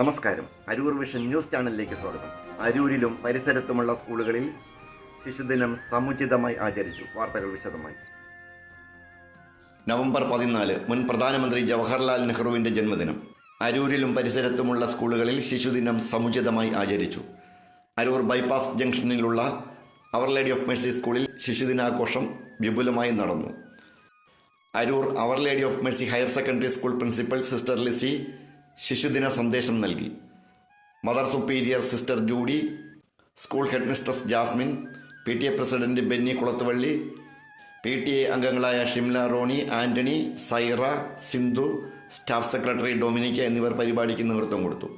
നമസ്കാരം. Aroor vision news ചാനലിലേക്ക് സ്വാഗതം. അരൂരിലും പരിസരത്തുമുള്ള സ്കൂളുകളിൽ ശിശുദിനം സമുചിതമായി ആചരിച്ചു. വാർത്തകൾ വിശദമായി. നവംബർ 14 മുൻ പ്രധാനമന്ത്രി ജവഹർലാൽ നെഹ്റുവിൻ്റെ ജന്മദിനം. അരൂരിലും പരിസരത്തുമുള്ള സ്കൂളുകളിൽ ശിശുദിനം സമുചിതമായി ആചരിച്ചു. അരൂർ ബൈപ്പാസ് ജംഗ്ഷനിലുള്ള അവർ ലേഡി ഓഫ് മേഴ്സി സ്കൂളിൽ ശിശുദിനാഘോഷം വിപുലമായി നടന്നു. Aroor our lady of mercy higher secondary school principal sister Lissy ശിശുദിന സന്ദേശം നൽകി. Mother superior sister Judy, school head mistress Jasmine, PTA president Benny Kulathuvally, PTA അംഗങ്ങളായ ഷിംല റോണി, ആന്റണി, സൈറ, സിന്ധു, സ്റ്റാഫ് സെക്രട്ടറി ഡൊമിനിക്ക എന്നിവർ പരിപാടിക്ക് നേതൃത്വം കൊടുത്തു.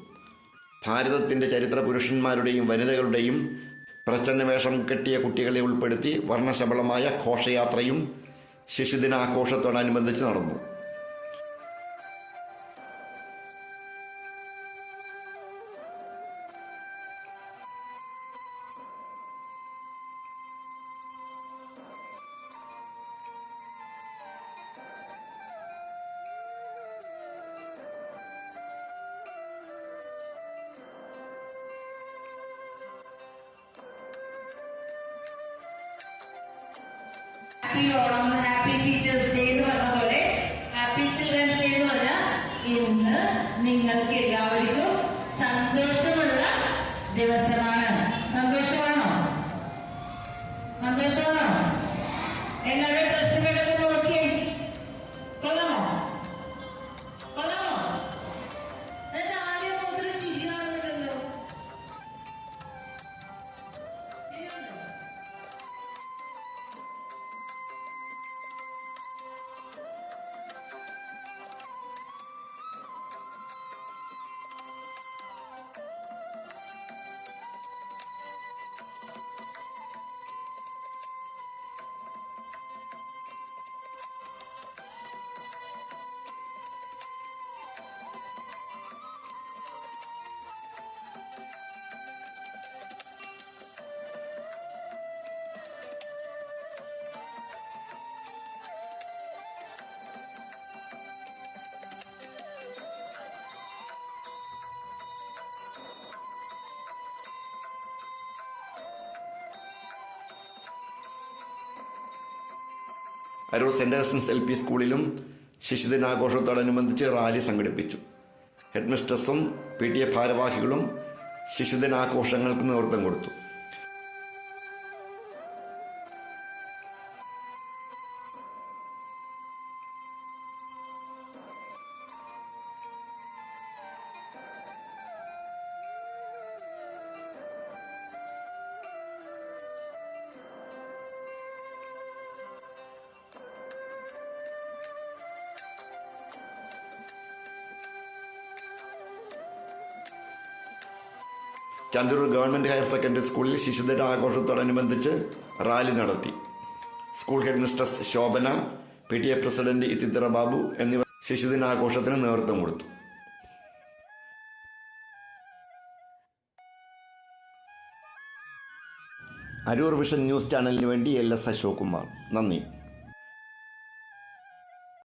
ഭാരതത്തിൻ്റെ ചരിത്ര പുരുഷന്മാരുടെയും വനിതകളുടെയും പ്രച്ഛന്നവേഷം കെട്ടിയ കുട്ടികളെ ഉൾപ്പെടുത്തി വർണ്ണശബളമായ ഘോഷയാത്രയും ശിശുദിനാഘോഷത്തോടനുബന്ധിച്ച് നടന്നു. Happy Onam, happy teachers day എന്ന് പറഞ്ഞ പോലെ ഹാപ്പി ചിൽഡ്രൻസ് ഡേ എന്ന് പറഞ്ഞാൽ ഇന്ന് നിങ്ങൾക്ക് എല്ലാവർക്കും സന്തോഷമുള്ള ദിവസമാണ്. സന്തോഷമാണോ? സന്തോഷമാണോ? എല്ലാവരുടെ ഡ്രസ്സുകളൊക്കെ നോക്കിയേ. കൊള്ളാമോ? കൊള്ളാമോ? എന്നിട്ട് ആദ്യം മുതൽ ചിരി കാണുന്നില്ലല്ലോ. ചിരിയുണ്ടോ? അരൂർ സെൻറ് ആസ്റ്റൻസ് LP സ്കൂളിലും ശിശുദിനാഘോഷത്തോടനുബന്ധിച്ച് റാലി സംഘടിപ്പിച്ചു. ഹെഡ് മിസ്ട്രസും PTA ഭാരവാഹികളും ശിശുദിനാഘോഷങ്ങൾക്ക് നേതൃത്വം കൊടുത്തു. ചന്ദ്രൂർ ഗവൺമെൻറ് ഹയർ സെക്കൻഡറി സ്കൂളിൽ ശിശുദിനാഘോഷത്തോടനുബന്ധിച്ച് റാലി നടത്തി. School head mistress Shobhana, PTA president Ithithara Babu എന്നിവർ ശിശുദിനാഘോഷത്തിന് നേതൃത്വം കൊടുത്തു. അരൂർ വിഷൻ ന്യൂസ് ചാനലിന് വേണ്ടി LS അശോക് കുമാർ. നന്ദി.